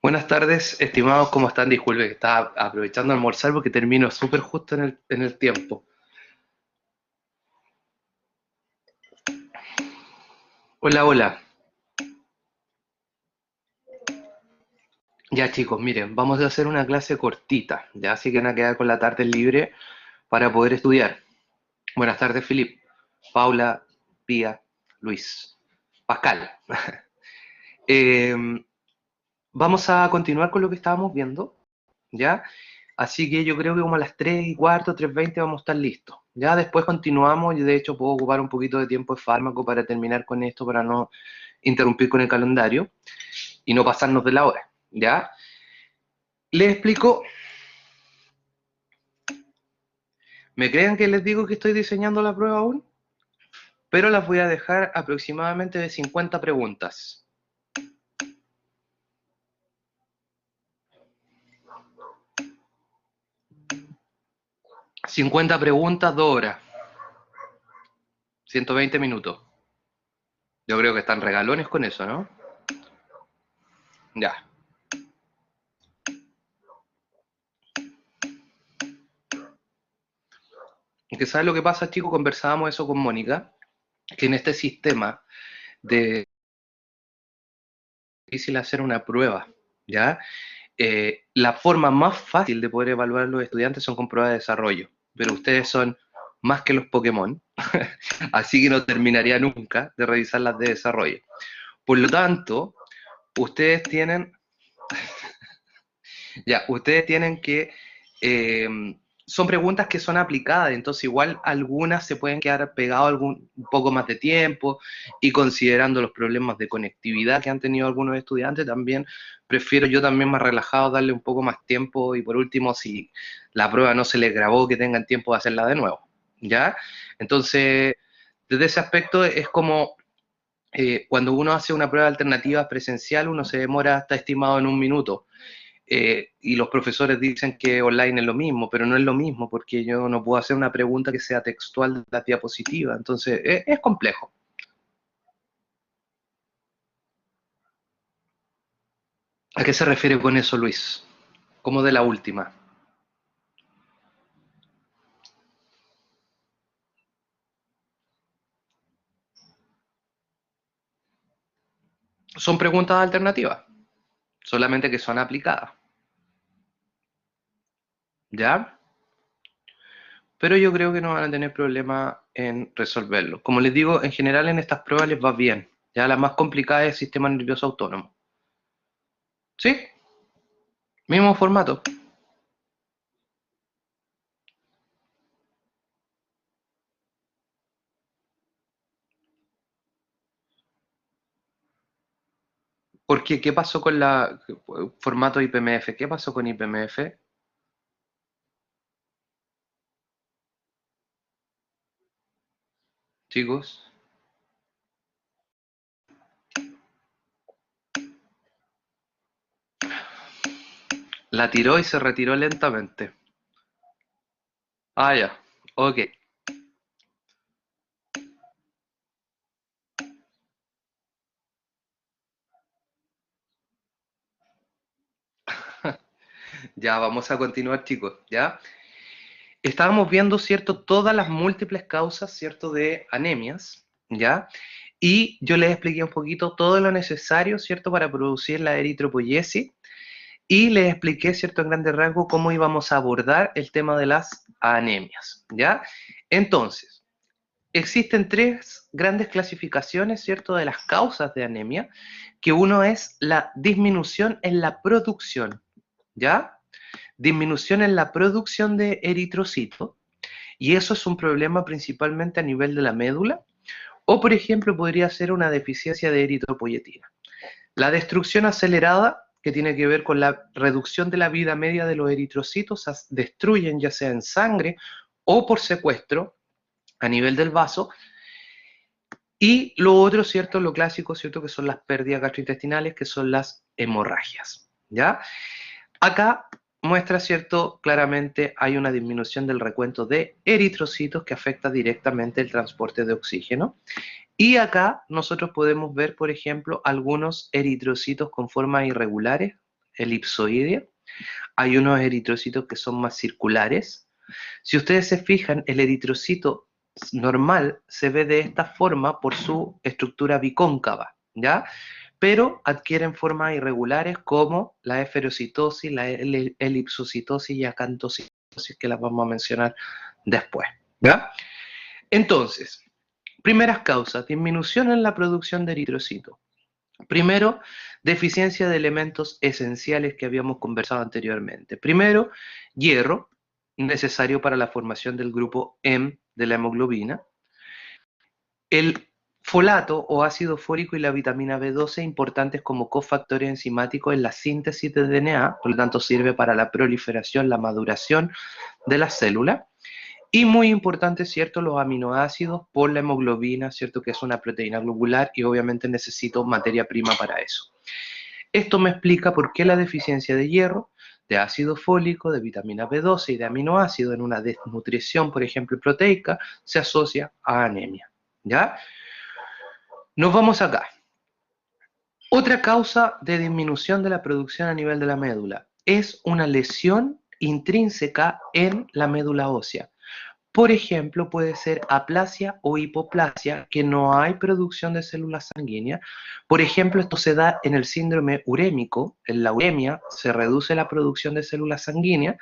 Buenas tardes, estimados, ¿cómo están? Disculpe, que estaba aprovechando de almorzar porque termino súper justo en el tiempo. Hola, hola. Ya chicos, miren, vamos a hacer una clase cortita, ya así que van a quedar con la tarde libre para poder estudiar. Buenas tardes, Filip, Paula, Pía, Luis, Pascal. Eh, Vamos a continuar con lo que estábamos viendo, ¿ya? Así que yo creo que como a las 3:15, 3:20 vamos a estar listos. Ya después continuamos y de hecho puedo ocupar un poquito de tiempo de fármaco para terminar con esto, para no interrumpir con el calendario y no pasarnos de la hora. ¿Ya? Les explico, me crean que les digo que estoy diseñando la prueba aún, pero las voy a dejar aproximadamente de 50 preguntas. 50 preguntas, 2 horas, 120 minutos. Yo creo que están regalones con eso, ¿no? Ya. Que ¿sabes lo que pasa, chicos? Conversábamos eso con Mónica, que en este sistema de difícil hacer una prueba, ¿ya? La forma más fácil de poder evaluar a los estudiantes son con pruebas de desarrollo, pero ustedes son más que los Pokémon, así que no terminaría nunca de revisar las de desarrollo. Por lo tanto, ustedes tienen, ustedes tienen que, eh, son preguntas que son aplicadas, entonces igual algunas se pueden quedar pegadas un poco más de tiempo y considerando los problemas de conectividad que han tenido algunos estudiantes, también prefiero yo también más relajado darle un poco más tiempo y por último, si la prueba no se les grabó, que tengan tiempo de hacerla de nuevo, ¿ya? Entonces, desde ese aspecto es como cuando uno hace una prueba alternativa presencial, uno se demora hasta estimado en 1 minuto. Y los profesores dicen que online es lo mismo, pero no es lo mismo porque yo no puedo hacer una pregunta que sea textual de la diapositiva. Entonces, es complejo. ¿A qué se refiere con eso, Luis? Como de la última. Son preguntas alternativas, solamente que son aplicadas. ¿Ya? Pero yo creo que no van a tener problema en resolverlo. Como les digo, en general en estas pruebas les va bien. Ya la más complicada es el sistema nervioso autónomo. ¿Sí? Mismo formato. ¿Por qué? ¿Qué pasó con la formato IPMF? ¿Qué pasó con IPMF, chicos? La tiró y se retiró lentamente. Ah, ya. Ok. Ya, vamos a continuar, chicos. ¿Ya? Estábamos viendo, ¿cierto? Todas las múltiples causas, ¿cierto? De anemias. ¿Ya? Y yo les expliqué un poquito todo lo necesario, ¿cierto? Para producir la eritropoyesis. Y les expliqué, ¿cierto? En grandes rasgos cómo íbamos a abordar el tema de las anemias. ¿Ya? Entonces, existen tres grandes clasificaciones, ¿cierto?, de las causas de anemia, que uno es la disminución en la producción, ¿ya? Disminución en la producción de eritrocitos, y eso es un problema principalmente a nivel de la médula, o por ejemplo podría ser una deficiencia de eritropoyetina. La destrucción acelerada, que tiene que ver con la reducción de la vida media de los eritrocitos, destruyen ya sea en sangre o por secuestro a nivel del vaso. Y lo otro, ¿cierto? Lo clásico, ¿cierto? Que son las pérdidas gastrointestinales, que son las hemorragias, ¿ya? Acá muestra, ¿cierto? Claramente hay una disminución del recuento de eritrocitos que afecta directamente el transporte de oxígeno. Y acá nosotros podemos ver, por ejemplo, algunos eritrocitos con formas irregulares elipsoidea, hay unos eritrocitos que son más circulares. Si ustedes se fijan, el eritrocito normal se ve de esta forma por su estructura bicóncava, ¿ya? Pero adquieren formas irregulares como la esferocitosis, la elipsocitosis y acantocitosis, que las vamos a mencionar después, ¿ya? Entonces, primeras causas: disminución en la producción de eritrocitos. Primero, deficiencia de elementos esenciales que habíamos conversado anteriormente. Primero, hierro, necesario para la formación del grupo M de la hemoglobina. El folato o ácido fólico y la vitamina B12, importantes como cofactores enzimáticos en la síntesis de DNA, por lo tanto sirve para la proliferación, la maduración de las células. Y muy importante, ¿cierto?, los aminoácidos por la hemoglobina, ¿cierto?, que es una proteína globular y obviamente necesito materia prima para eso. Esto me explica por qué la deficiencia de hierro, de ácido fólico, de vitamina B12 y de aminoácidos en una desnutrición, por ejemplo, proteica, se asocia a anemia, ¿ya? Nos vamos acá. Otra causa de disminución de la producción a nivel de la médula es una lesión intrínseca en la médula ósea. Por ejemplo, puede ser aplasia o hipoplasia, que no hay producción de células sanguíneas. Por ejemplo, esto se da en el síndrome urémico, en la uremia se reduce la producción de células sanguíneas,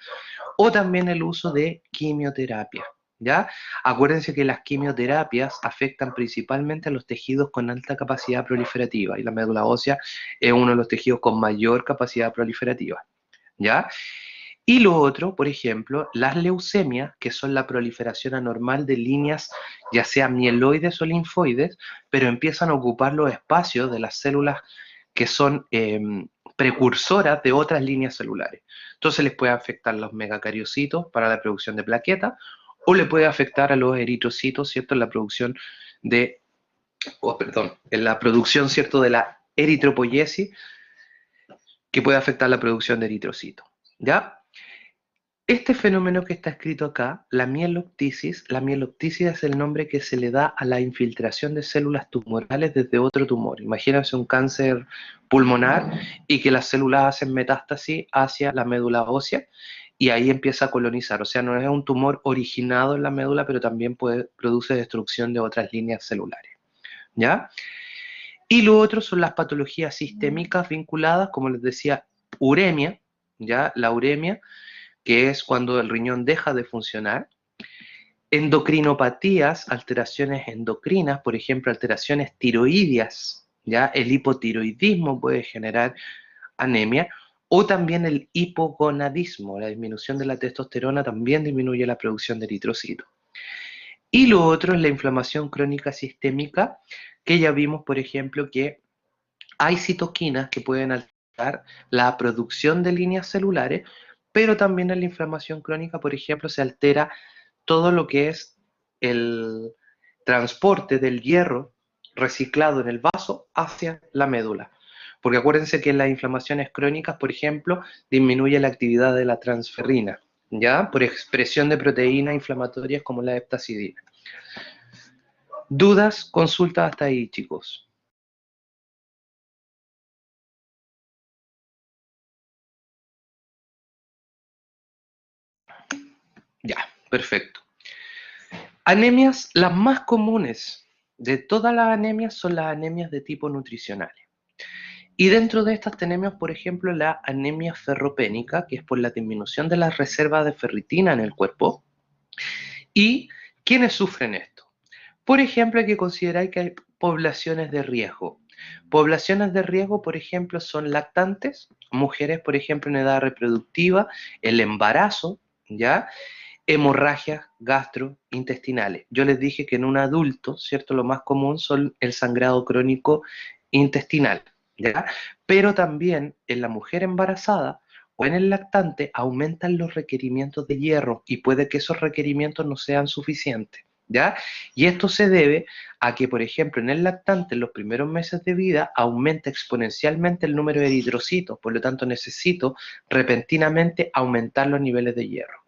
o también el uso de quimioterapia, ¿ya? Acuérdense que las quimioterapias afectan principalmente a los tejidos con alta capacidad proliferativa, y la médula ósea es uno de los tejidos con mayor capacidad proliferativa, ¿ya? Y lo otro, por ejemplo, las leucemias, que son la proliferación anormal de líneas, ya sea mieloides o linfoides, pero empiezan a ocupar los espacios de las células que son precursoras de otras líneas celulares. Entonces les puede afectar los megacariocitos para la producción de plaquetas, o le puede afectar a los eritrocitos, ¿cierto?, en la producción de, en la producción, ¿cierto?, de la eritropoiesis, que puede afectar la producción de eritrocitos, ¿ya? Este fenómeno que está escrito acá, la mieloptisis es el nombre que se le da a la infiltración de células tumorales desde otro tumor. Imagínense un cáncer pulmonar y que las células hacen metástasis hacia la médula ósea y ahí empieza a colonizar. O sea, no es un tumor originado en la médula, pero también produce destrucción de otras líneas celulares, ¿ya? Y lo otro son las patologías sistémicas vinculadas, como les decía, uremia, ¿ya? La uremia, que es cuando el riñón deja de funcionar, endocrinopatías, alteraciones endocrinas, por ejemplo, alteraciones tiroideas, ¿ya? El hipotiroidismo puede generar anemia, o también el hipogonadismo, la disminución de la testosterona también disminuye la producción de eritrocitos. Y lo otro es la inflamación crónica sistémica, que ya vimos, por ejemplo, que hay citoquinas que pueden alterar la producción de líneas celulares, pero también en la inflamación crónica, por ejemplo, se altera todo lo que es el transporte del hierro reciclado en el vaso hacia la médula. Porque acuérdense que en las inflamaciones crónicas, por ejemplo, disminuye la actividad de la transferrina, ¿ya? Por expresión de proteínas inflamatorias como la heptacidina. ¿Dudas? Consulta hasta ahí, chicos. Ya, perfecto. Anemias, las más comunes de todas las anemias son las anemias de tipo nutricional. Y dentro de estas tenemos, por ejemplo, la anemia ferropénica, que es por la disminución de las reservas de ferritina en el cuerpo. ¿Y quiénes sufren esto? Por ejemplo, hay que considerar que hay poblaciones de riesgo. Poblaciones de riesgo, por ejemplo, son lactantes, mujeres, por ejemplo, en edad reproductiva, el embarazo, ¿ya? Hemorragias gastrointestinales. Yo les dije que en un adulto, ¿cierto? Lo más común son el sangrado crónico intestinal, ¿ya? Pero también en la mujer embarazada o en el lactante aumentan los requerimientos de hierro y puede que esos requerimientos no sean suficientes, ¿ya? Y esto se debe a que, por ejemplo, en el lactante, en los primeros meses de vida, aumenta exponencialmente el número de eritrocitos, por lo tanto necesito repentinamente aumentar los niveles de hierro,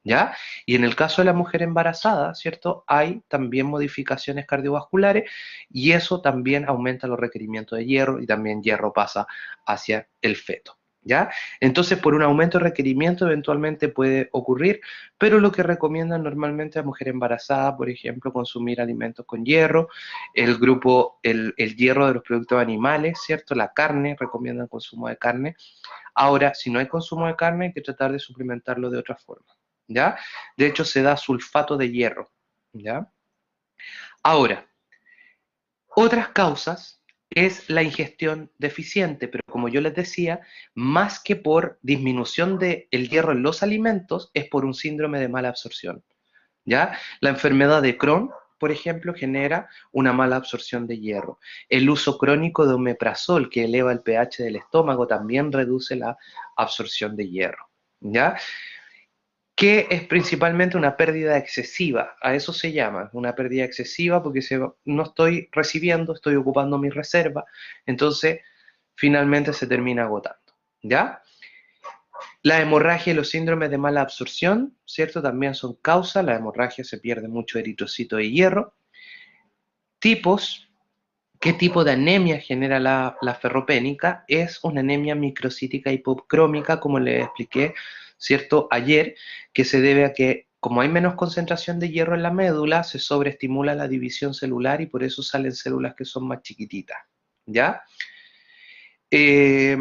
¿ya? Y en el caso de la mujer embarazada, ¿cierto? Hay también modificaciones cardiovasculares y eso también aumenta los requerimientos de hierro y también hierro pasa hacia el feto, ¿ya? Entonces, por un aumento de requerimiento eventualmente puede ocurrir, pero lo que recomiendan normalmente a mujer embarazada, por ejemplo, consumir alimentos con hierro, el hierro de los productos animales, ¿cierto? La carne, recomiendan consumo de carne. Ahora, si no hay consumo de carne, hay que tratar de suplementarlo de otra forma, ¿ya? De hecho, se da sulfato de hierro, ¿ya? Ahora, otras causas es la ingestión deficiente, pero como yo les decía, más que por disminución del hierro en los alimentos, es por un síndrome de mala absorción, ¿ya? La enfermedad de Crohn, por ejemplo, genera una mala absorción de hierro. El uso crónico de omeprazol, que eleva el pH del estómago, también reduce la absorción de hierro, ¿ya? Que es principalmente una pérdida excesiva, a eso se llama, una pérdida excesiva porque no estoy recibiendo, estoy ocupando mi reserva, entonces finalmente se termina agotando, ¿ya? La hemorragia y los síndromes de mala absorción, ¿cierto? También son causa, la hemorragia se pierde mucho eritrocito de hierro. Tipos, ¿qué tipo de anemia genera la ferropénica? Es una anemia microcítica hipocrómica, como les expliqué, ¿cierto? Ayer, que se debe a que como hay menos concentración de hierro en la médula, se sobreestimula la división celular y por eso salen células que son más chiquititas, ¿ya? Eh,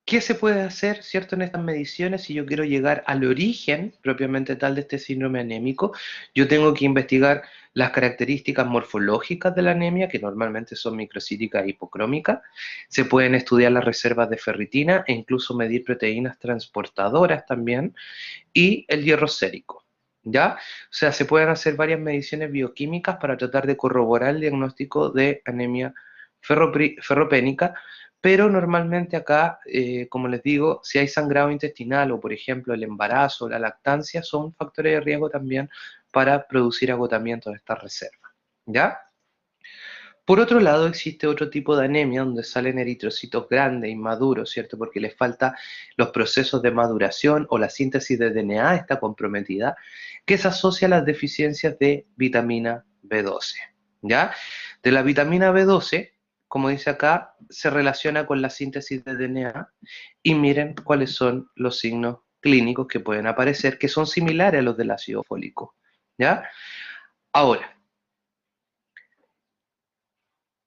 ¿Qué se puede hacer, cierto, en estas mediciones si yo quiero llegar al origen propiamente tal de este síndrome anémico? Yo tengo que investigar las características morfológicas de la anemia, que normalmente son microcíticas e hipocrómicas. Se pueden estudiar las reservas de ferritina e incluso medir proteínas transportadoras también y el hierro sérico, ¿ya? O sea, se pueden hacer varias mediciones bioquímicas para tratar de corroborar el diagnóstico de anemia ferropénica, pero normalmente acá, como les digo, si hay sangrado intestinal o, por ejemplo, el embarazo o la lactancia, son factores de riesgo también para producir agotamiento de estas reservas, ¿ya? Por otro lado, existe otro tipo de anemia donde salen eritrocitos grandes, inmaduros, ¿cierto? Porque les falta los procesos de maduración o la síntesis de DNA está comprometida, que se asocia a las deficiencias de vitamina B12, ¿ya? De la vitamina B12, como dice acá, se relaciona con la síntesis de DNA y miren cuáles son los signos clínicos que pueden aparecer, que son similares a los del ácido fólico, ¿ya? Ahora,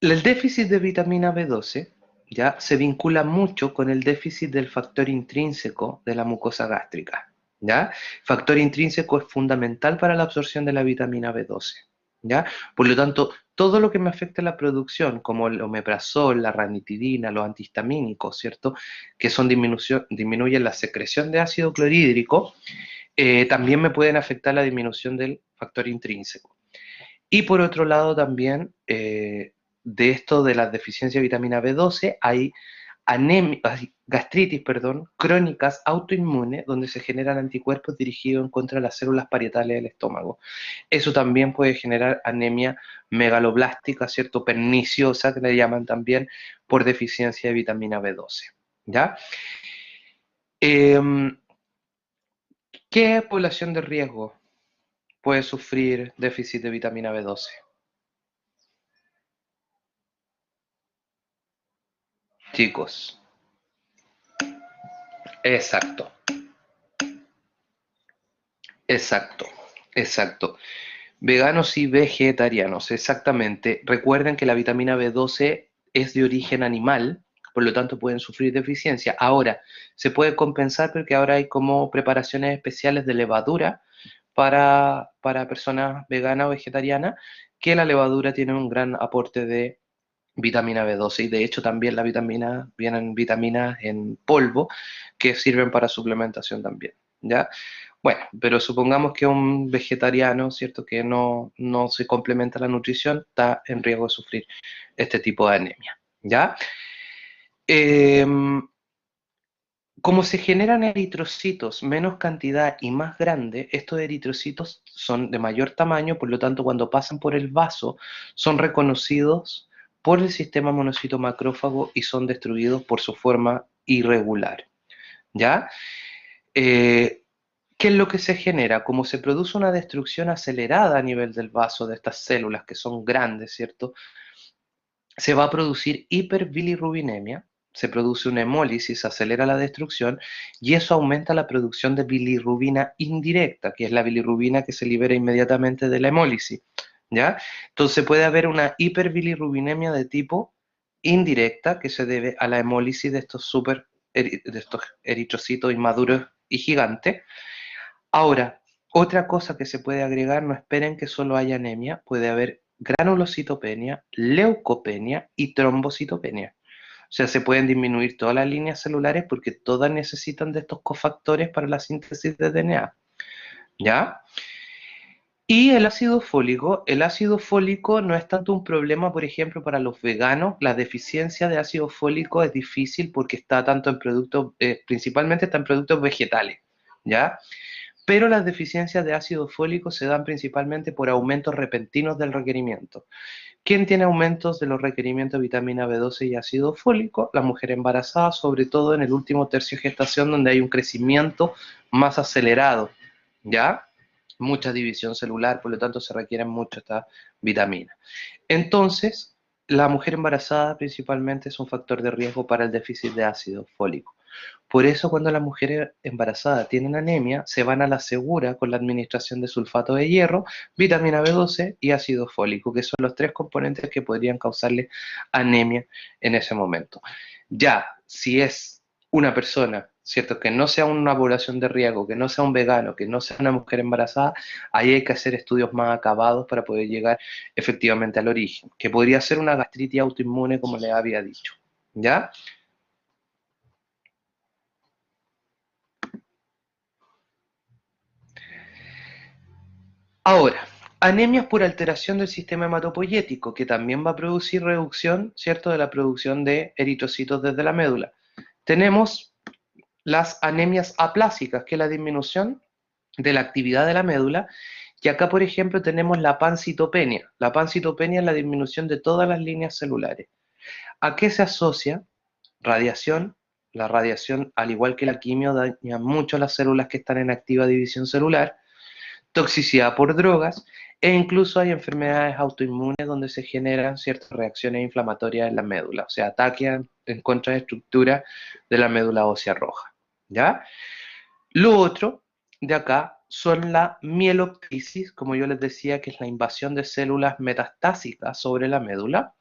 el déficit de vitamina B12 ya se vincula mucho con el déficit del factor intrínseco de la mucosa gástrica, ¿ya? Factor intrínseco es fundamental para la absorción de la vitamina B12, ¿ya? Por lo tanto, todo lo que me afecta a la producción, como el omeprazol, la ranitidina, los antihistamínicos, ¿cierto? Que son disminuyen la secreción de ácido clorhídrico, también me pueden afectar la disminución del factor intrínseco. Y por otro lado también, de esto de las deficiencias de vitamina B12, hay gastritis, perdón, crónicas autoinmunes donde se generan anticuerpos dirigidos en contra de las células parietales del estómago. Eso también puede generar anemia megaloblástica, ¿cierto? Perniciosa, que le llaman también, por deficiencia de vitamina B12, ¿ya? Em, ¿Qué población de riesgo puede sufrir déficit de vitamina B12? Chicos, exacto. Exacto, exacto. Veganos y vegetarianos, exactamente. Recuerden que la vitamina B12 es de origen animal, por lo tanto pueden sufrir deficiencia. Ahora, se puede compensar porque ahora hay como preparaciones especiales de levadura para personas veganas o vegetarianas, que la levadura tiene un gran aporte de vitamina B12 y de hecho también la vitamina, vienen vitaminas en polvo que sirven para suplementación también, ¿ya? Bueno, pero supongamos que un vegetariano, ¿cierto? Que no se complementa la nutrición, está en riesgo de sufrir este tipo de anemia, ¿ya? Em, Como se generan eritrocitos menos cantidad y más grande, estos eritrocitos son de mayor tamaño, por lo tanto, cuando pasan por el vaso, son reconocidos por el sistema monocito macrófago y son destruidos por su forma irregular, ¿ya? Eh, ¿Qué es lo que se genera? Como se produce una destrucción acelerada a nivel del vaso de estas células que son grandes, ¿cierto? se va a producir hiperbilirrubinemia, se produce una hemólisis, se acelera la destrucción y eso aumenta la producción de bilirrubina indirecta, que es la bilirrubina que se libera inmediatamente de la hemólisis, ¿ya? Entonces puede haber una hiperbilirrubinemia de tipo indirecta que se debe a la hemólisis de de estos eritrocitos inmaduros y gigantes. Ahora, otra cosa que se puede agregar, no esperen que solo haya anemia, puede haber granulocitopenia, leucopenia y trombocitopenia. O sea, se pueden disminuir todas las líneas celulares porque todas necesitan de estos cofactores para la síntesis de DNA, ¿ya? Y el ácido fólico no es tanto un problema, por ejemplo, para los veganos. La deficiencia de ácido fólico es difícil porque está tanto en productos, principalmente está en productos vegetales, ¿ya? Pero las deficiencias de ácido fólico se dan principalmente por aumentos repentinos del requerimiento. ¿Quién tiene aumentos de los requerimientos de vitamina B12 y ácido fólico? La mujer embarazada, sobre todo en el último tercio de gestación, donde hay un crecimiento más acelerado, ¿ya? Mucha división celular, por lo tanto se requieren mucho esta vitamina. Entonces, la mujer embarazada principalmente es un factor de riesgo para el déficit de ácido fólico. Por eso cuando las mujeres embarazadas tienen anemia, se van a la segura con la administración de sulfato de hierro, vitamina B12 y ácido fólico, que son los tres componentes que podrían causarle anemia en ese momento. Ya, si es una persona, ¿cierto? Que no sea una población de riesgo, que no sea un vegano, que no sea una mujer embarazada, ahí hay que hacer estudios más acabados para poder llegar efectivamente al origen, que podría ser una gastritis autoinmune, como les había dicho. ¿Ya? Ahora, anemias por alteración del sistema hematopoyético, que también va a producir reducción, ¿cierto?, de la producción de eritrocitos desde la médula. Tenemos las anemias aplásicas, que es la disminución de la actividad de la médula, y acá, por ejemplo, tenemos la pancitopenia. La pancitopenia es la disminución de todas las líneas celulares. ¿A qué se asocia? Radiación. La radiación, al igual que la quimio, daña mucho las células que están en activa división celular, toxicidad por drogas, e incluso hay enfermedades autoinmunes donde se generan ciertas reacciones inflamatorias en la médula, o sea, ataques en contra de estructura de la médula ósea roja, ¿ya? Lo otro de acá son la mieloptisis, como yo les decía, que es la invasión de células metastásicas sobre la médula,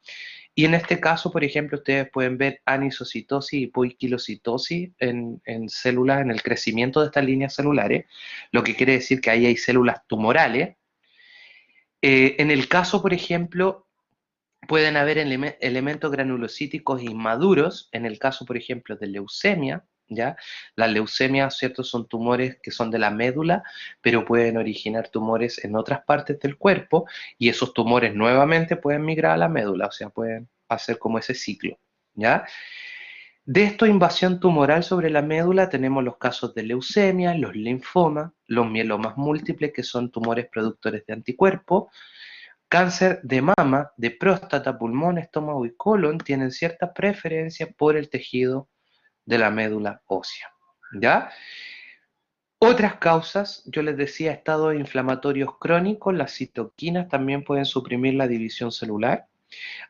y en este caso, por ejemplo, ustedes pueden ver anisocitosis y poiquilocitosis en células, en el crecimiento de estas líneas celulares, lo que quiere decir que ahí hay células tumorales. En el caso, por ejemplo, pueden haber elementos granulocíticos inmaduros, en el caso, por ejemplo, de leucemia, ¿ya? Las leucemias, ¿cierto? Son tumores que son de la médula, pero pueden originar tumores en otras partes del cuerpo, y esos tumores nuevamente pueden migrar a la médula, o sea, pueden hacer como ese ciclo, ¿ya? De esto, invasión tumoral sobre la médula, tenemos los casos de leucemia, los linfomas, los mielomas múltiples, que son tumores productores de anticuerpos, cáncer de mama, de próstata, pulmón, estómago y colon, tienen cierta preferencia por el tejido de la médula ósea, ¿ya? Otras causas, yo les decía, estados inflamatorios crónicos, las citoquinas también pueden suprimir la división celular.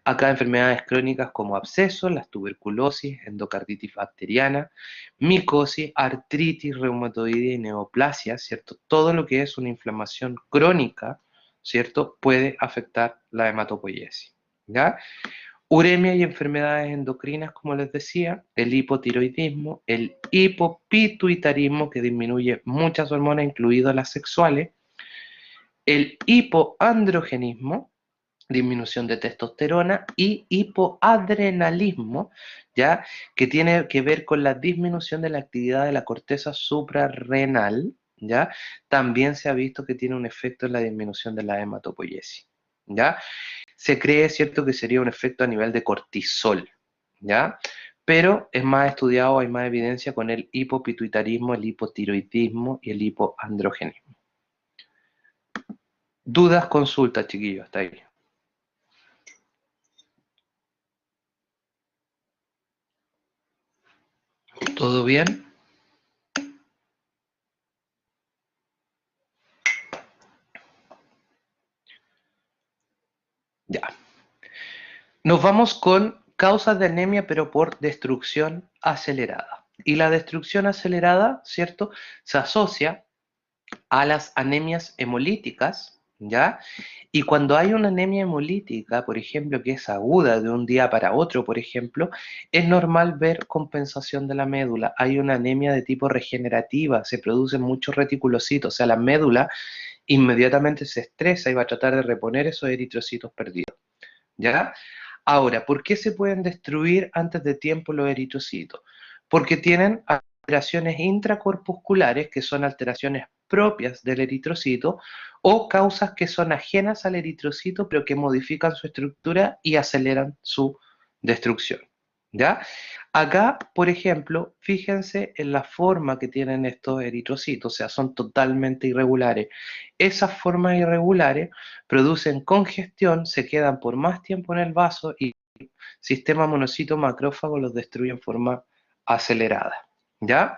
Acá enfermedades crónicas como abscesos, las tuberculosis, endocarditis bacteriana, micosis, artritis reumatoide y neoplasia, ¿cierto? Todo lo que es una inflamación crónica, ¿cierto? Puede afectar la hematopoiesis, ¿ya? Uremia y enfermedades endocrinas, como les decía, el hipotiroidismo, el hipopituitarismo, que disminuye muchas hormonas, incluidas las sexuales, el hipoandrogenismo, disminución de testosterona, y hipoadrenalismo, ¿ya? Que tiene que ver con la disminución de la actividad de la corteza suprarrenal, ¿ya? También se ha visto que tiene un efecto en la disminución de la hematopoiesis, ¿ya? Se cree, cierto, que sería un efecto a nivel de cortisol, ¿ya? Pero es más estudiado, hay más evidencia con el hipopituitarismo, el hipotiroidismo y el hipoandrogenismo. Dudas, consultas, chiquillos, hasta ahí. ¿Todo bien? Ya. Nos vamos con causas de anemia, pero por destrucción acelerada. Y la destrucción acelerada, ¿cierto? Se asocia a las anemias hemolíticas, ¿ya? Y cuando hay una anemia hemolítica, por ejemplo, que es aguda de un día para otro, por ejemplo, es normal ver compensación de la médula. Hay una anemia de tipo regenerativa, se producen muchos reticulocitos, o sea, la médula inmediatamente se estresa y va a tratar de reponer esos eritrocitos perdidos, ¿ya? Ahora, ¿por qué se pueden destruir antes de tiempo los eritrocitos? Porque tienen alteraciones intracorpusculares, que son alteraciones propias del eritrocito, o causas que son ajenas al eritrocito, pero que modifican su estructura y aceleran su destrucción. ¿Ya? Acá, por ejemplo, fíjense en la forma que tienen estos eritrocitos, o sea, son totalmente irregulares. Esas formas irregulares producen congestión, se quedan por más tiempo en el vaso y el sistema monocito macrófago los destruye en forma acelerada. ¿Ya?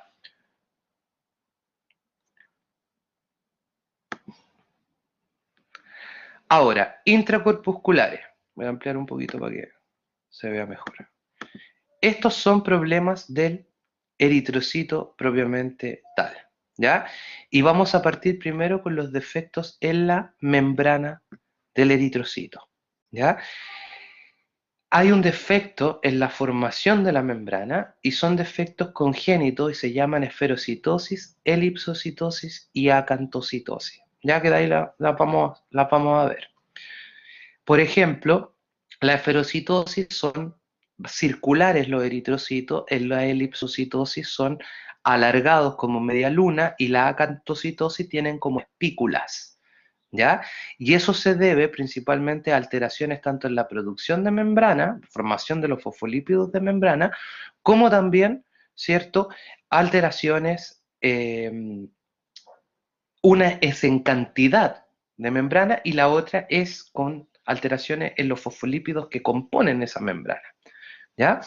Ahora, intracorpusculares. Voy a ampliar un poquito para que se vea mejor. Estos son problemas del eritrocito propiamente tal. ¿Ya? Y vamos a partir primero con los defectos en la membrana del eritrocito. ¿Ya? Hay un defecto en la formación de la membrana y son defectos congénitos y se llaman esferocitosis, elipsocitosis y acantocitosis. Ya que de ahí la vamos a ver. Por ejemplo, la esferocitosis son circulares los eritrocitos, en la elipsocitosis son alargados como media luna y la acantocitosis tienen como espículas. ¿Ya? Y eso se debe principalmente a alteraciones tanto en la producción de membrana, formación de los fosfolípidos de membrana, como también, ¿cierto?, alteraciones, una es en cantidad de membrana y la otra es con alteraciones en los fosfolípidos que componen esa membrana, ¿ya?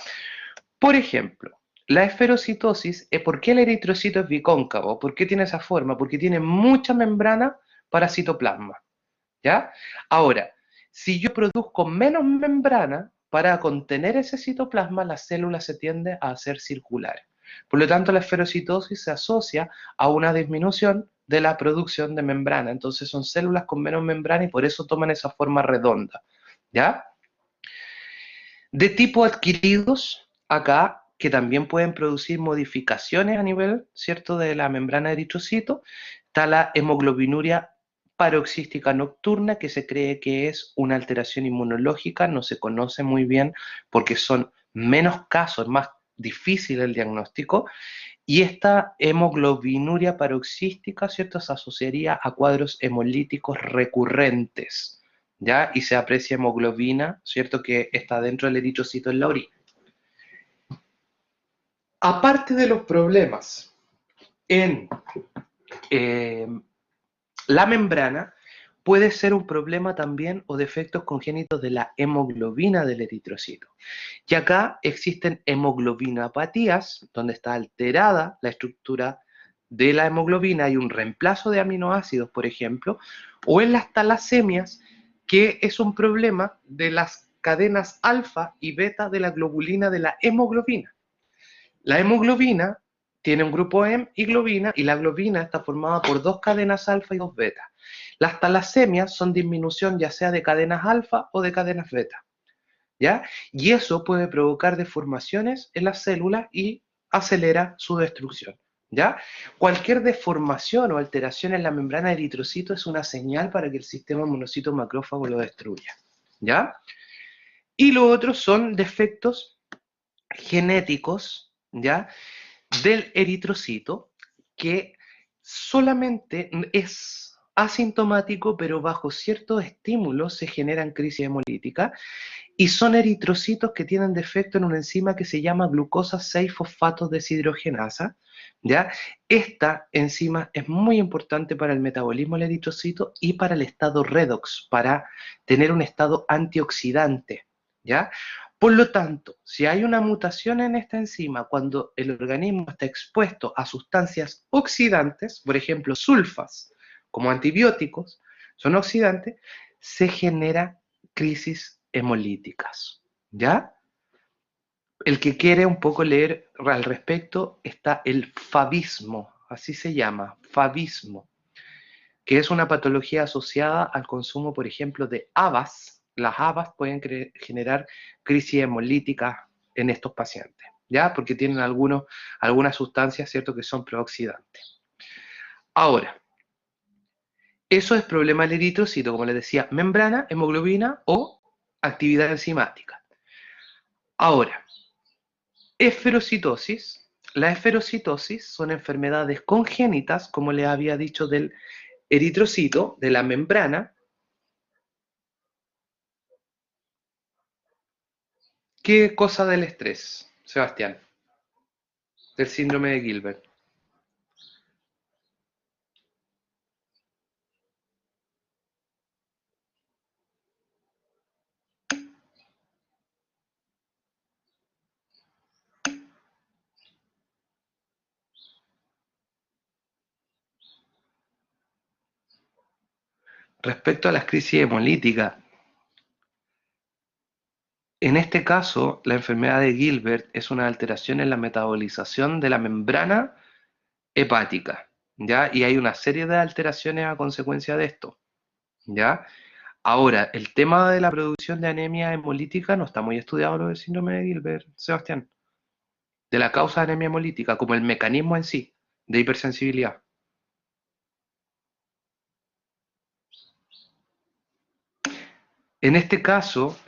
Por ejemplo, la esferocitosis, ¿por qué el eritrocito es bicóncavo? ¿Por qué tiene esa forma? Porque tiene mucha membrana para citoplasma. ¿Ya? Ahora, si yo produzco menos membrana para contener ese citoplasma, la célula se tiende a hacer circular. Por lo tanto, la esferocitosis se asocia a una disminución de la producción de membrana. Entonces son células con menos membrana y por eso toman esa forma redonda. ¿Ya? De tipo adquiridos, acá, que también pueden producir modificaciones a nivel, ¿cierto?, de la membrana de eritrocito, está la hemoglobinuria paroxística nocturna, que se cree que es una alteración inmunológica, no se conoce muy bien porque son menos casos, es más difícil el diagnóstico, y esta hemoglobinuria paroxística, ¿cierto?, se asociaría a cuadros hemolíticos recurrentes, ¿ya? Y se aprecia hemoglobina, ¿cierto?, que está dentro del eritrocito en la orina. Aparte de los problemas en eh, la membrana, puede ser un problema también o defectos congénitos de la hemoglobina del eritrocito. Y acá existen hemoglobinopatías, donde está alterada la estructura de la hemoglobina, hay un reemplazo de aminoácidos, por ejemplo, o en las talasemias, que es un problema de las cadenas alfa y beta de la globulina de la hemoglobina. La hemoglobina tiene un grupo hem y globina, y la globina está formada por dos cadenas alfa y dos beta. Las talasemias son disminución ya sea de cadenas alfa o de cadenas beta, ¿ya? Y eso puede provocar deformaciones en las células y acelera su destrucción, ¿ya? Cualquier deformación o alteración en la membrana de eritrocito es una señal para que el sistema monocito macrófago lo destruya, ¿ya? Y lo otro son defectos genéticos, ¿ya?, del eritrocito, que solamente es asintomático, pero bajo ciertos estímulos se generan crisis hemolíticas, y son eritrocitos que tienen defecto en una enzima que se llama glucosa 6-fosfato deshidrogenasa, ¿ya? Esta enzima es muy importante para el metabolismo del eritrocito y para el estado redox, para tener un estado antioxidante, ¿ya? Por lo tanto, si hay una mutación en esta enzima, cuando el organismo está expuesto a sustancias oxidantes, por ejemplo, sulfas, como antibióticos, son oxidantes, se genera crisis hemolíticas, ¿ya? El que quiere un poco leer al respecto está el favismo, así se llama, favismo, que es una patología asociada al consumo, por ejemplo, de habas. Las habas pueden generar crisis hemolíticas en estos pacientes, ¿ya? Porque tienen algunas sustancias, ¿cierto?, que son prooxidantes. Ahora, eso es problema del eritrocito, como les decía, membrana, hemoglobina o actividad enzimática. Ahora, esferocitosis. La esferocitosis son enfermedades congénitas, como les había dicho, del eritrocito, de la membrana. ¿Qué cosa del estrés, Sebastián? Del síndrome de Gilbert. Respecto a las crisis hemolíticas, en este caso, la enfermedad de Gilbert es una alteración en la metabolización de la membrana hepática, ¿ya? Y hay una serie de alteraciones a consecuencia de esto, ¿ya? Ahora, el tema de la producción de anemia hemolítica no está muy estudiado lo del síndrome de Gilbert, Sebastián, de la causa de anemia hemolítica, como el mecanismo en sí, de hipersensibilidad. En este caso,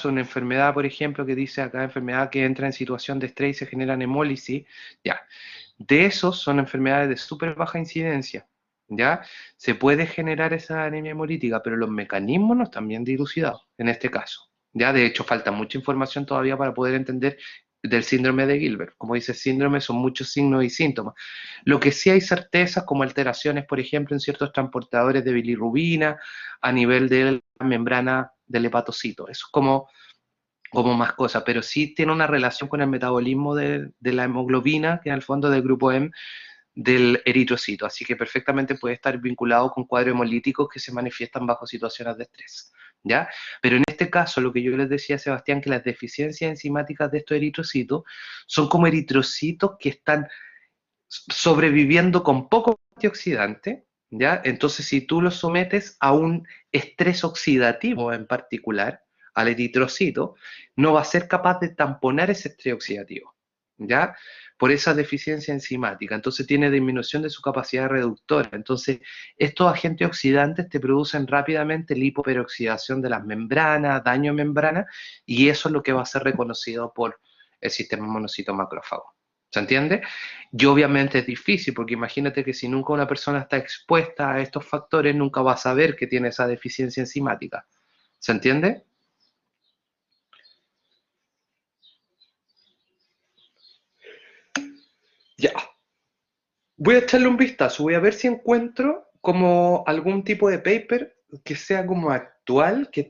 una enfermedad, por ejemplo, que dice acá, enfermedad que entra en situación de estrés y se genera hemólisis, ya, de esos son enfermedades de súper baja incidencia, ya, se puede generar esa anemia hemolítica, pero los mecanismos no están bien dilucidados en este caso, ya, de hecho, falta mucha información todavía para poder entender del síndrome de Gilbert. Como dice síndrome, son muchos signos y síntomas. Lo que sí hay certezas, como alteraciones, por ejemplo, en ciertos transportadores de bilirrubina, a nivel de la membrana del hepatocito. Eso es como más cosas, pero sí tiene una relación con el metabolismo de la hemoglobina, que en el fondo del grupo M, del eritrocito. Así que perfectamente puede estar vinculado con cuadros hemolíticos que se manifiestan bajo situaciones de estrés, ¿ya? Pero en este caso, lo que yo les decía a Sebastián, que las deficiencias enzimáticas de estos eritrocitos son como eritrocitos que están sobreviviendo con poco antioxidante, ¿ya? Entonces, si tú los sometes a un estrés oxidativo en particular, al eritrocito, no va a ser capaz de tamponar ese estrés oxidativo, ¿ya? Por esa deficiencia enzimática. Entonces tiene disminución de su capacidad reductora. Entonces, estos agentes oxidantes te producen rápidamente lipoperoxidación de las membranas, daño en membrana, y eso es lo que va a ser reconocido por el sistema monocito macrófago. ¿Se entiende? Y obviamente es difícil, porque imagínate que si nunca una persona está expuesta a estos factores, nunca va a saber que tiene esa deficiencia enzimática. ¿Se entiende? Ya. Voy a echarle un vistazo, voy a ver si encuentro como algún tipo de paper que sea como actual, que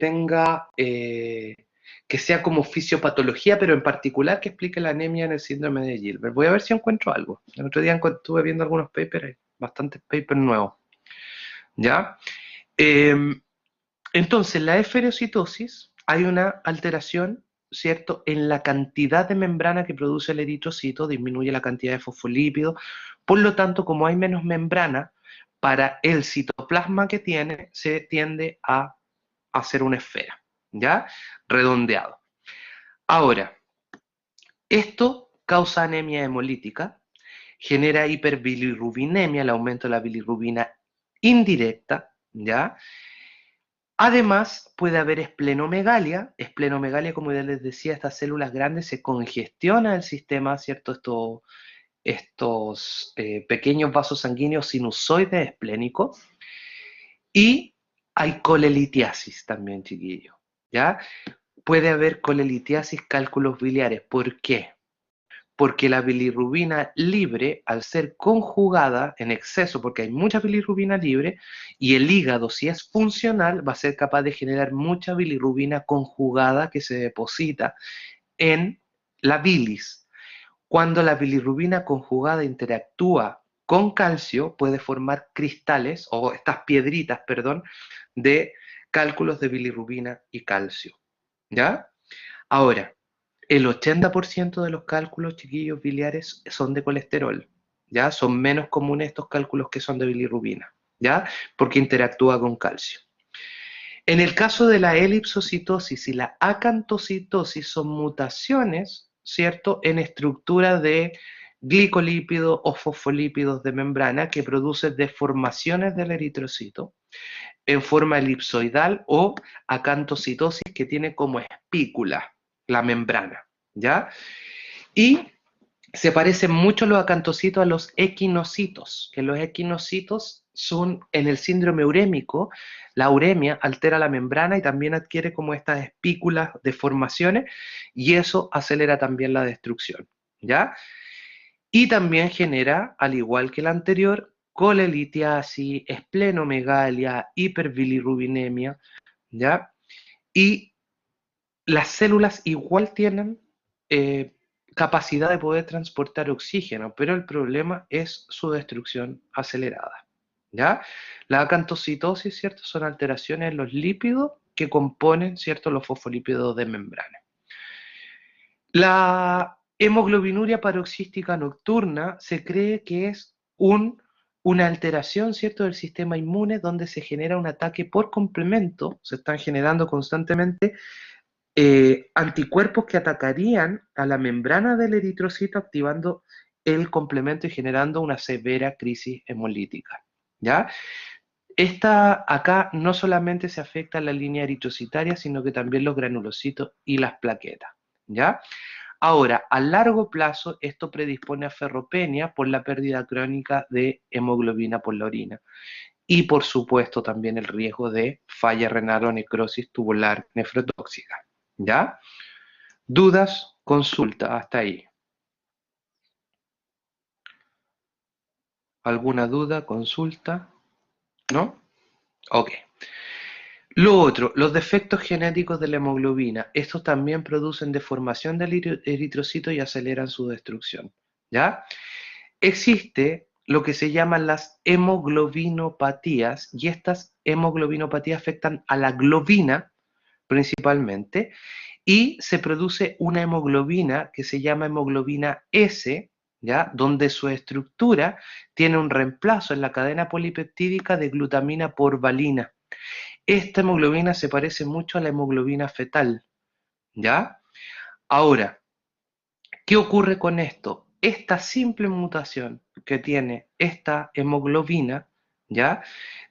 sea como fisiopatología, pero en particular que explique la anemia en el síndrome de Gilbert. Voy a ver si encuentro algo. El otro día estuve viendo algunos papers, hay bastantes papers nuevos. ¿Ya? Em, Entonces, la esferocitosis, hay una alteración, ¿cierto?, en la cantidad de membrana que produce el eritrocito, disminuye la cantidad de fosfolípidos, por lo tanto, como hay menos membrana, para el citoplasma que tiene, se tiende a hacer una esfera, ¿ya? Redondeado. Ahora, esto causa anemia hemolítica, genera hiperbilirrubinemia, el aumento de la bilirrubina indirecta, ¿ya? Además, puede haber esplenomegalia. Esplenomegalia, como ya les decía, estas células grandes se congestiona el sistema, ¿cierto? Estos pequeños vasos sanguíneos sinusoides esplénicos. Y hay colelitiasis también, chiquillos, ¿ya? Puede haber colelitiasis, cálculos biliares. ¿Por qué? Porque la bilirrubina libre, al ser conjugada en exceso, porque hay mucha bilirrubina libre, y el hígado, si es funcional, va a ser capaz de generar mucha bilirrubina conjugada que se deposita en la bilis. Cuando la bilirrubina conjugada interactúa con calcio, puede formar cristales, o estas piedritas, perdón, de cálculos de bilirrubina y calcio. ¿Ya? Ahora, el 80% de los cálculos, chiquillos, biliares son de colesterol, ¿ya? Son menos comunes estos cálculos que son de bilirrubina, ¿ya? Porque interactúa con calcio. En el caso de la elipsocitosis y la acantocitosis son mutaciones, ¿cierto?, en estructura de glicolípidos o fosfolípidos de membrana que producen deformaciones del eritrocito en forma elipsoidal o acantocitosis que tiene como espícula la membrana, ¿ya? Y se parecen mucho los acantocitos a los equinocitos, que los equinocitos son en el síndrome urémico, la uremia altera la membrana y también adquiere como estas espículas, deformaciones, y eso acelera también la destrucción, ¿ya? Y también genera, al igual que el anterior, colelitiasis, esplenomegalia, hiperbilirrubinemia, ¿ya? Y las células igual tienen capacidad de poder transportar oxígeno, pero el problema es su destrucción acelerada, ¿ya? La acantocitosis, ¿cierto? Son alteraciones en los lípidos que componen, ¿cierto?, los fosfolípidos de membrana. La hemoglobinuria paroxística nocturna se cree que es una alteración, ¿cierto?, del sistema inmune donde se genera un ataque por complemento, se están generando constantemente anticuerpos que atacarían a la membrana del eritrocito activando el complemento y generando una severa crisis hemolítica, ¿ya? Esta acá no solamente se afecta a la línea eritrocitaria, sino que también los granulocitos y las plaquetas, ¿ya? Ahora, a largo plazo, esto predispone a ferropenia por la pérdida crónica de hemoglobina por la orina. Y por supuesto también el riesgo de falla renal o necrosis tubular nefrotóxica, ¿ya? ¿Dudas? Consulta, hasta ahí. ¿Alguna duda? Consulta, ¿no? Ok. Lo otro, los defectos genéticos de la hemoglobina. Estos también producen deformación del eritrocito y aceleran su destrucción, ¿ya? Existe lo que se llaman las hemoglobinopatías y estas hemoglobinopatías afectan a la globina principalmente y se produce una hemoglobina que se llama hemoglobina S, ¿ya? Donde su estructura tiene un reemplazo en la cadena polipeptídica de glutamina por valina. Esta hemoglobina se parece mucho a la hemoglobina fetal, ¿ya? Ahora, ¿qué ocurre con esto? Esta simple mutación que tiene esta hemoglobina, ¿ya?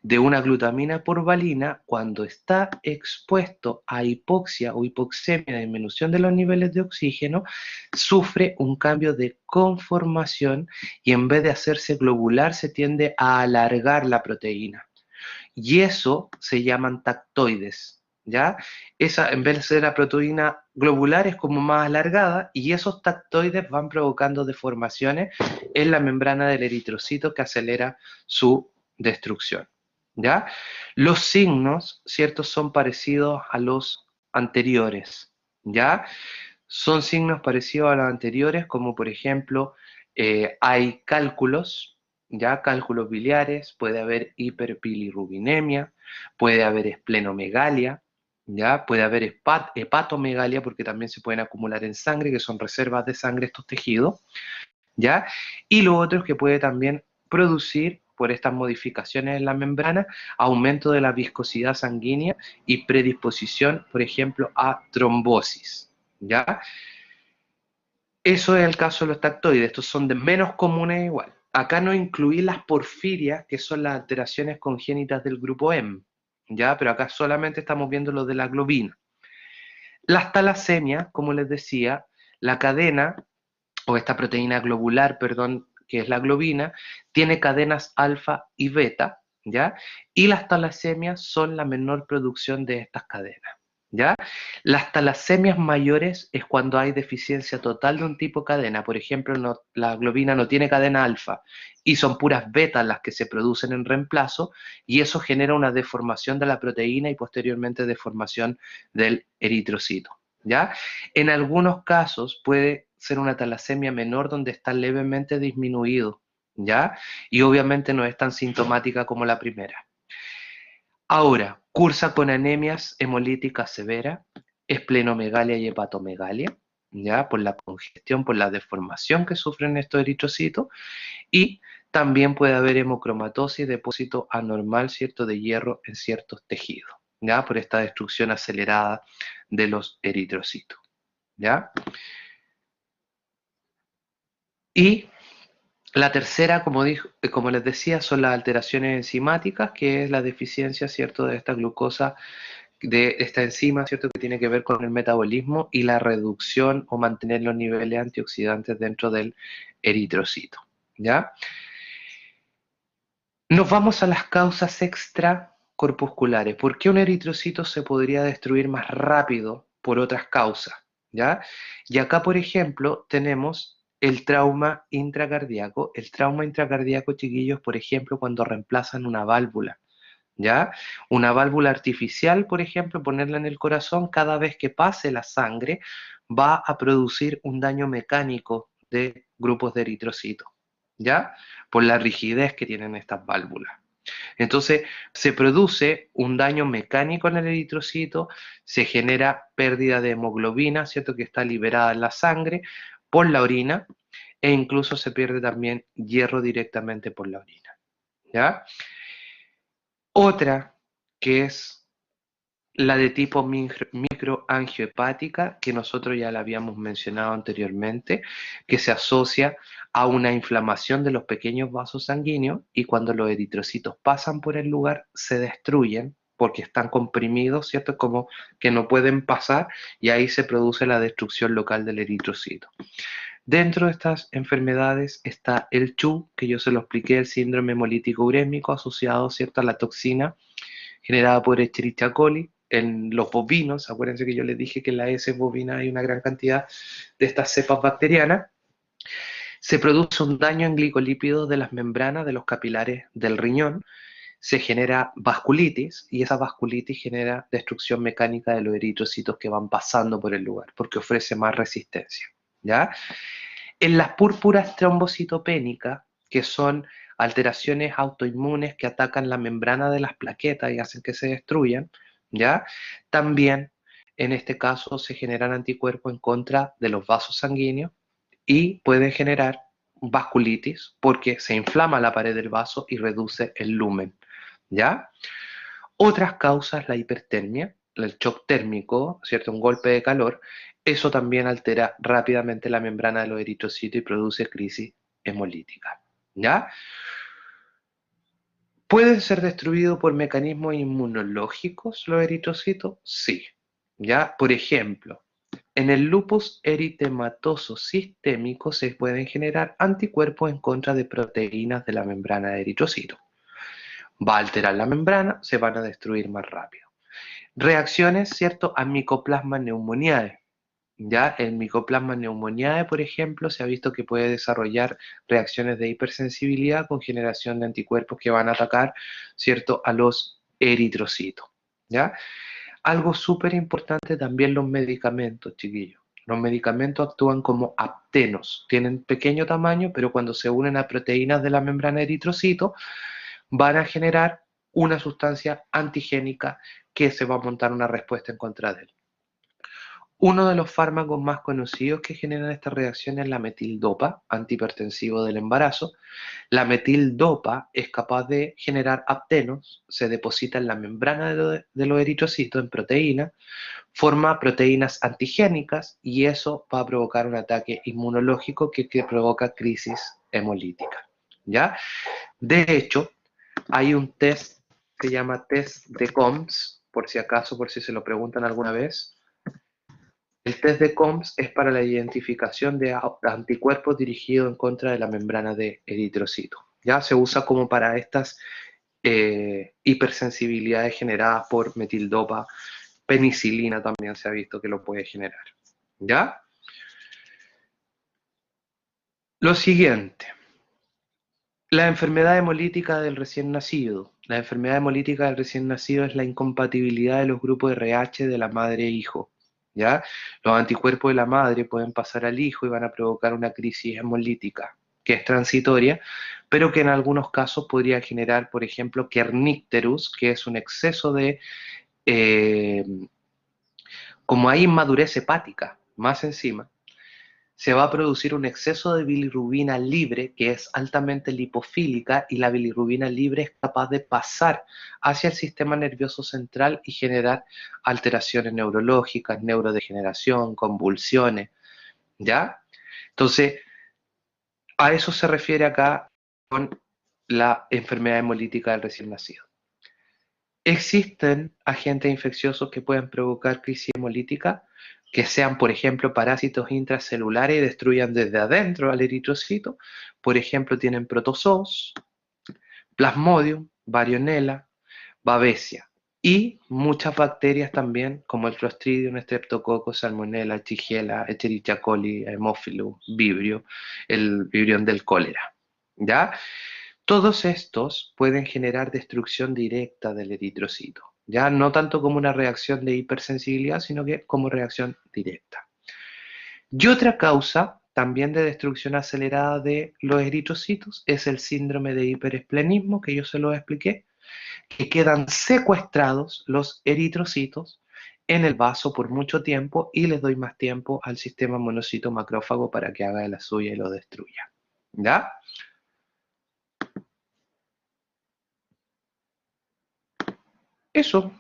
De una glutamina por valina, cuando está expuesto a hipoxia o hipoxemia, disminución de los niveles de oxígeno, sufre un cambio de conformación y en vez de hacerse globular, se tiende a alargar la proteína. Y eso se llaman tactoides, ¿ya? Esa, en vez de ser la proteína globular, es como más alargada, y esos tactoides van provocando deformaciones en la membrana del eritrocito que acelera su destrucción, ¿ya? Los signos, ¿cierto?, son parecidos a los anteriores, ¿ya? Son signos parecidos a los anteriores, como por ejemplo, hay cálculos, ya cálculos biliares, puede haber hiperbilirrubinemia, puede haber esplenomegalia, ya puede haber hepatomegalia, porque también se pueden acumular en sangre, que son reservas de sangre estos tejidos, ya, y lo otro es que puede también producir por estas modificaciones en la membrana, aumento de la viscosidad sanguínea y predisposición, por ejemplo, a trombosis, ¿ya? Eso es el caso de los tactoides, estos son de menos comunes igual. Acá no incluí las porfirias, que son las alteraciones congénitas del grupo M, ¿ya? Pero acá solamente estamos viendo lo de la globina. Las talasemias, como les decía, la cadena, o esta proteína globular, perdón, que es la globina, tiene cadenas alfa y beta, ¿ya? Y las talasemias son la menor producción de estas cadenas, ¿ya? Las talasemias mayores es cuando hay deficiencia total de un tipo de cadena. Por ejemplo, la globina no tiene cadena alfa y son puras betas las que se producen en reemplazo y eso genera una deformación de la proteína y posteriormente deformación del eritrocito, ¿ya? En algunos casos puede ser una talasemia menor donde está levemente disminuido, ¿ya? Y obviamente no es tan sintomática como la primera. Ahora, cursa con anemias hemolíticas severas, esplenomegalia y hepatomegalia, ¿ya? Por la congestión, por la deformación que sufren estos eritrocitos, y también puede haber hemocromatosis, depósito anormal, ¿cierto?, de hierro en ciertos tejidos, ¿ya? Por esta destrucción acelerada de los eritrocitos, ¿ya? Y la tercera, como les decía, son las alteraciones enzimáticas, que es la deficiencia, ¿cierto?, de esta glucosa, de esta enzima, ¿cierto?, que tiene que ver con el metabolismo y la reducción o mantener los niveles antioxidantes dentro del eritrocito, ¿ya? Nos vamos a las causas extracorpusculares. ¿Por qué un eritrocito se podría destruir más rápido por otras causas? ¿Ya? Y acá, por ejemplo, tenemos el trauma intracardíaco. El trauma intracardíaco, chiquillos, por ejemplo, cuando reemplazan una válvula. ¿Ya? Una válvula artificial, por ejemplo, ponerla en el corazón, cada vez que pase la sangre, va a producir un daño mecánico de grupos de eritrocitos, ¿ya? Por la rigidez que tienen estas válvulas. Entonces, se produce un daño mecánico en el eritrocito, se genera pérdida de hemoglobina, ¿cierto? Que está liberada en la sangre por la orina, e incluso se pierde también hierro directamente por la orina, ¿ya? Otra, que es la de tipo microangiohepática, que nosotros ya la habíamos mencionado anteriormente, que se asocia a una inflamación de los pequeños vasos sanguíneos, y cuando los eritrocitos pasan por el lugar se destruyen porque están comprimidos, ¿cierto? Como que no pueden pasar, y ahí se produce la destrucción local del eritrocito. Dentro de estas enfermedades está el CHU, que yo se lo expliqué, el síndrome hemolítico urémico asociado, ¿cierto?, a la toxina generada por Escherichia coli en los bovinos. Acuérdense que yo les dije que en la S bovina hay una gran cantidad de estas cepas bacterianas. Se produce un daño en glicolípidos de las membranas de los capilares del riñón, se genera vasculitis, y esa vasculitis genera destrucción mecánica de los eritrocitos que van pasando por el lugar, porque ofrece más resistencia, ¿ya? En las púrpuras trombocitopénicas, que son alteraciones autoinmunes que atacan la membrana de las plaquetas y hacen que se destruyan, ¿ya? También, en este caso, se generan anticuerpos en contra de los vasos sanguíneos y pueden generar vasculitis porque se inflama la pared del vaso y reduce el lumen, ¿ya? Otras causas, la hipertermia, el shock térmico, ¿cierto? Un golpe de calor, eso también altera rápidamente la membrana de los eritrocitos y produce crisis hemolítica, ¿ya? ¿Pueden ser destruidos por mecanismos inmunológicos los eritrocitos? Sí, ¿ya? Por ejemplo, en el lupus eritematoso sistémico se pueden generar anticuerpos en contra de proteínas de la membrana de eritrocitos. Va a alterar la membrana, se van a destruir más rápido. Reacciones, ¿cierto?, a Mycoplasma pneumoniae. Ya el Mycoplasma pneumoniae, por ejemplo, se ha visto que puede desarrollar reacciones de hipersensibilidad con generación de anticuerpos que van a atacar, ¿cierto?, a los eritrocitos. ¿Ya? Algo súper importante también, los medicamentos, chiquillos. Los medicamentos actúan como aptenos, tienen pequeño tamaño, pero cuando se unen a proteínas de la membrana eritrocito, van a generar una sustancia antigénica que se va a montar una respuesta en contra de él. Uno de los fármacos más conocidos que generan esta reacción es la metildopa, antihipertensivo del embarazo. La metildopa es capaz de generar aptenos, se deposita en la membrana de los eritrocitos, en proteínas, forma proteínas antigénicas, y eso va a provocar un ataque inmunológico que provoca crisis hemolítica, ¿ya? De hecho, hay un test que se llama test de COMS, por si acaso, por si se lo preguntan alguna vez. El test de COMS es para la identificación de anticuerpos dirigidos en contra de la membrana de eritrocito. Ya se usa como para estas hipersensibilidades generadas por metildopa. Penicilina también se ha visto que lo puede generar. ¿Ya? Lo siguiente, la enfermedad hemolítica del recién nacido. La enfermedad hemolítica del recién nacido es la incompatibilidad de los grupos RH de la madre e hijo, ¿ya? Los anticuerpos de la madre pueden pasar al hijo y van a provocar una crisis hemolítica, que es transitoria, pero que en algunos casos podría generar, por ejemplo, kernicterus, que es un exceso de como hay inmadurez hepática más encima, se va a producir un exceso de bilirrubina libre que es altamente lipofílica y la bilirrubina libre es capaz de pasar hacia el sistema nervioso central y generar alteraciones neurológicas, neurodegeneración, convulsiones, ¿ya? Entonces, a eso se refiere acá con la enfermedad hemolítica del recién nacido. Existen agentes infecciosos que pueden provocar crisis hemolítica, que sean, por ejemplo, parásitos intracelulares y destruyan desde adentro al eritrocito. Por ejemplo, tienen protozoos, plasmodium, varionela, babesia y muchas bacterias también, como el Clostridium, Streptococcus, Salmonella, Shigella, Escherichia coli, Haemophilus, Vibrio, el vibrión del cólera. ¿Ya? Todos estos pueden generar destrucción directa del eritrocito, ya no tanto como una reacción de hipersensibilidad, sino que como reacción directa. Y otra causa también de destrucción acelerada de los eritrocitos es el síndrome de hiperesplenismo, que yo se lo expliqué, que quedan secuestrados los eritrocitos en el vaso por mucho tiempo y les doy más tiempo al sistema monocito macrófago para que haga de la suya y lo destruya. ¿Ya? Eso.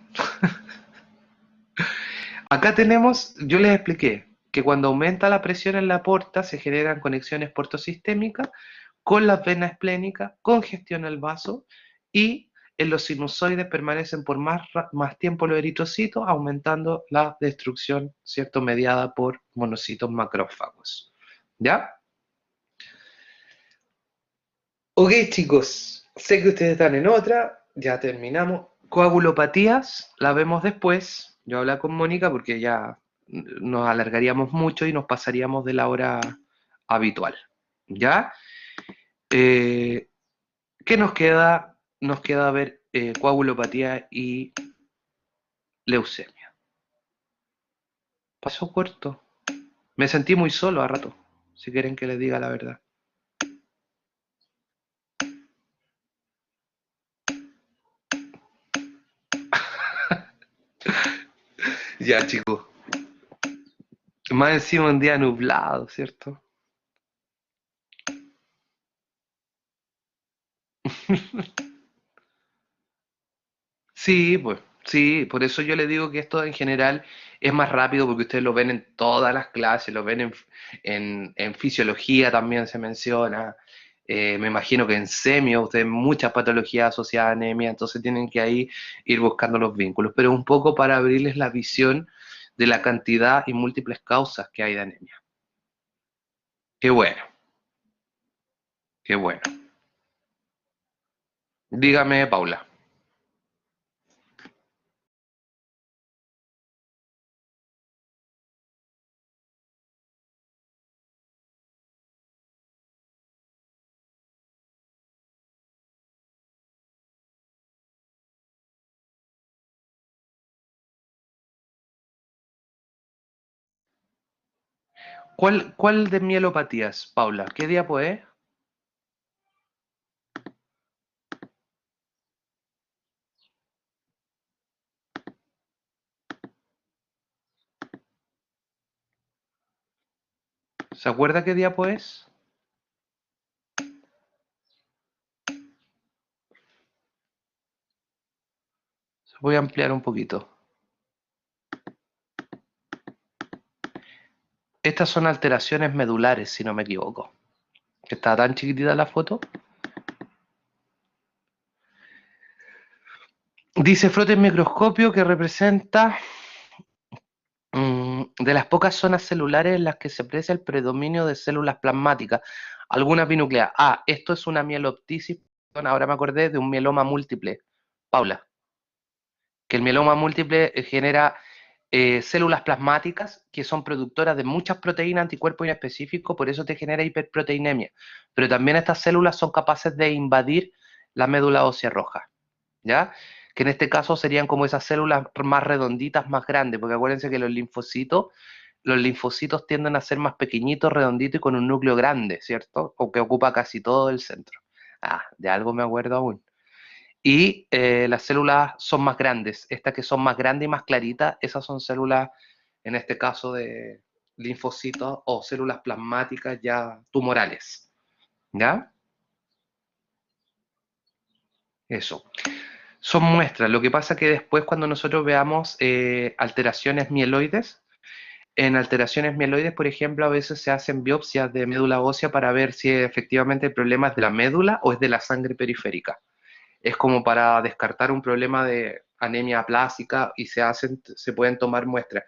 Acá tenemos, yo les expliqué que cuando aumenta la presión en la porta se generan conexiones portosistémicas con las venas esplénicas, congestiona el vaso y en los sinusoides permanecen por más tiempo los eritrocitos, aumentando la destrucción, ¿cierto?, mediada por monocitos macrófagos. ¿Ya? Ok, chicos, sé que ustedes están en otra, ya terminamos. Coagulopatías, la vemos después. Yo hablé con Mónica porque ya nos alargaríamos mucho y nos pasaríamos de la hora habitual. ¿Ya? Eh, ¿Qué nos queda? Nos queda ver coagulopatía y leucemia. Pasó corto. Me sentí muy solo a rato, si quieren que les diga la verdad. Ya, chicos. Más encima un día nublado, ¿cierto? Sí, pues, sí, por eso yo le digo que esto en general es más rápido porque ustedes lo ven en todas las clases, lo ven en fisiología también se menciona, me imagino que en semio ustedes muchas patologías asociadas a anemia, entonces tienen que ahí ir buscando los vínculos, pero un poco para abrirles la visión de la cantidad y múltiples causas que hay de anemia. Qué bueno, qué bueno. Dígame, Paula. ¿Cuál de mielopatías, Paula? ¿Qué diapo es? ¿Se acuerda qué diapo es? Voy a ampliar un poquito. Estas son alteraciones medulares, si no me equivoco. Está tan chiquitita la foto. Dice frote en microscopio que representa de las pocas zonas celulares en las que se aprecia el predominio de células plasmáticas, algunas binucleadas. Ah, esto es una mieloptisis. Ahora me acordé de un mieloma múltiple. Paula, que el mieloma múltiple genera células plasmáticas que son productoras de muchas proteínas, anticuerpos inespecíficos, por eso te genera hiperproteinemia. Pero también estas células son capaces de invadir la médula ósea roja, ¿ya? Que en este caso serían como esas células más redonditas, más grandes, porque acuérdense que los linfocitos tienden a ser más pequeñitos, redonditos y con un núcleo grande, ¿cierto? O que ocupa casi todo el centro. Ah, de algo me acuerdo aún. Y las células son más grandes. Estas que son más grandes y más claritas, esas son células en este caso de linfocitos o células plasmáticas ya tumorales. ¿Ya? Eso. Son muestras. Lo que pasa que después cuando nosotros veamos alteraciones mieloides, en alteraciones mieloides, por ejemplo, a veces se hacen biopsias de médula ósea para ver si efectivamente el problema es de la médula o es de la sangre periférica. Es como para descartar un problema de anemia plástica y se pueden tomar muestras.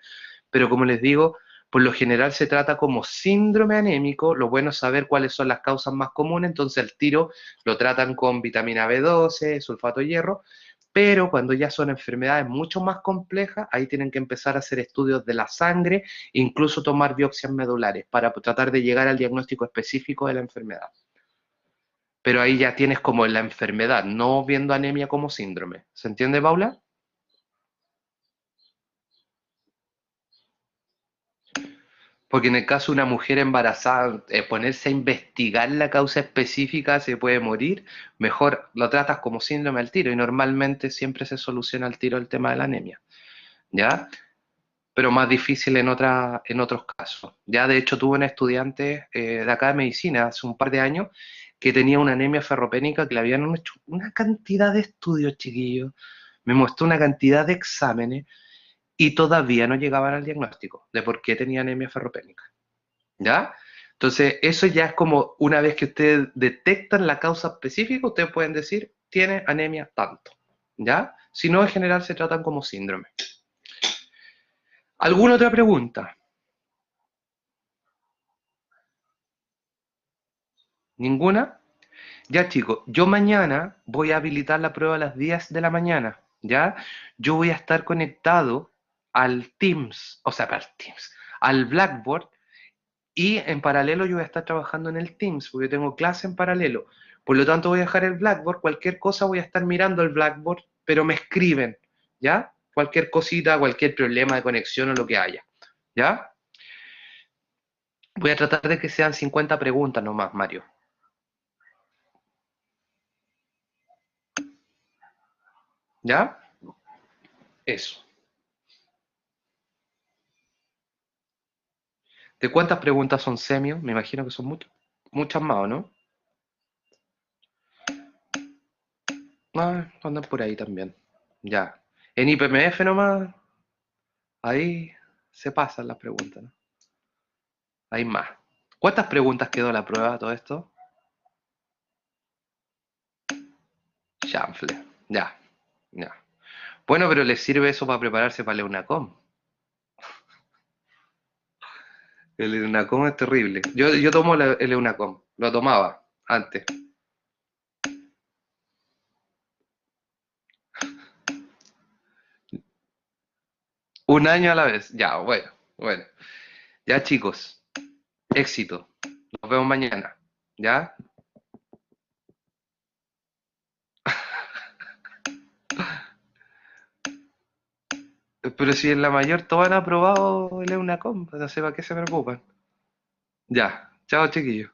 Pero como les digo, por lo general se trata como síndrome anémico. Lo bueno es saber cuáles son las causas más comunes, entonces el tiro lo tratan con vitamina B12, sulfato de hierro, pero cuando ya son enfermedades mucho más complejas, ahí tienen que empezar a hacer estudios de la sangre, incluso tomar biopsias medulares para tratar de llegar al diagnóstico específico de la enfermedad. Pero ahí ya tienes como la enfermedad, no viendo anemia como síndrome. ¿Se entiende, Paula? Porque en el caso de una mujer embarazada, ponerse a investigar la causa específica se puede morir, mejor lo tratas como síndrome al tiro y normalmente siempre se soluciona al tiro el tema de la anemia, ¿ya? Pero más difícil en otros casos. Ya de hecho tuve un estudiante de acá de medicina hace un par de años que tenía una anemia ferropénica que le habían hecho una cantidad de estudios, chiquillos, me mostró una cantidad de exámenes y todavía no llegaban al diagnóstico de por qué tenía anemia ferropénica. ¿Ya? Entonces, eso ya es como una vez que ustedes detectan la causa específica, ustedes pueden decir, tiene anemia tanto, ¿ya? Si no, en general se tratan como síndrome. ¿Alguna otra pregunta? ¿Ninguna? Ya chicos, yo mañana voy a habilitar la prueba a las 10 de la mañana, ¿ya? Yo voy a estar conectado al Teams, o sea, al Teams, al Blackboard. Y en paralelo yo voy a estar trabajando en el Teams, porque tengo clase en paralelo. Por lo tanto voy a dejar el Blackboard, cualquier cosa voy a estar mirando el Blackboard, pero me escriben, ¿ya? Cualquier cosita, cualquier problema de conexión o lo que haya, ¿ya? Voy a tratar de que sean 50 preguntas nomás, Mario, ¿ya? Eso. ¿De cuántas preguntas son semios? Me imagino que son muchas, muchas más, ¿o no? Ah, andan por ahí también, ya. En IPMF nomás, ahí se pasan las preguntas, ¿no? Hay más. ¿Cuántas preguntas quedó la prueba todo esto? Chanfle. Ya, ya. Bueno, pero les sirve eso para prepararse para el EUNACOM. El EUNACOM es terrible. Yo tomo el EUNACOM. Lo tomaba antes. Un año a la vez. Ya, bueno, bueno. Ya, chicos. Éxito. Nos vemos mañana. ¿Ya? Pero si en la mayor todos han aprobado el EUNACOM, no sé para qué se preocupan. Ya. Chao, chiquillos.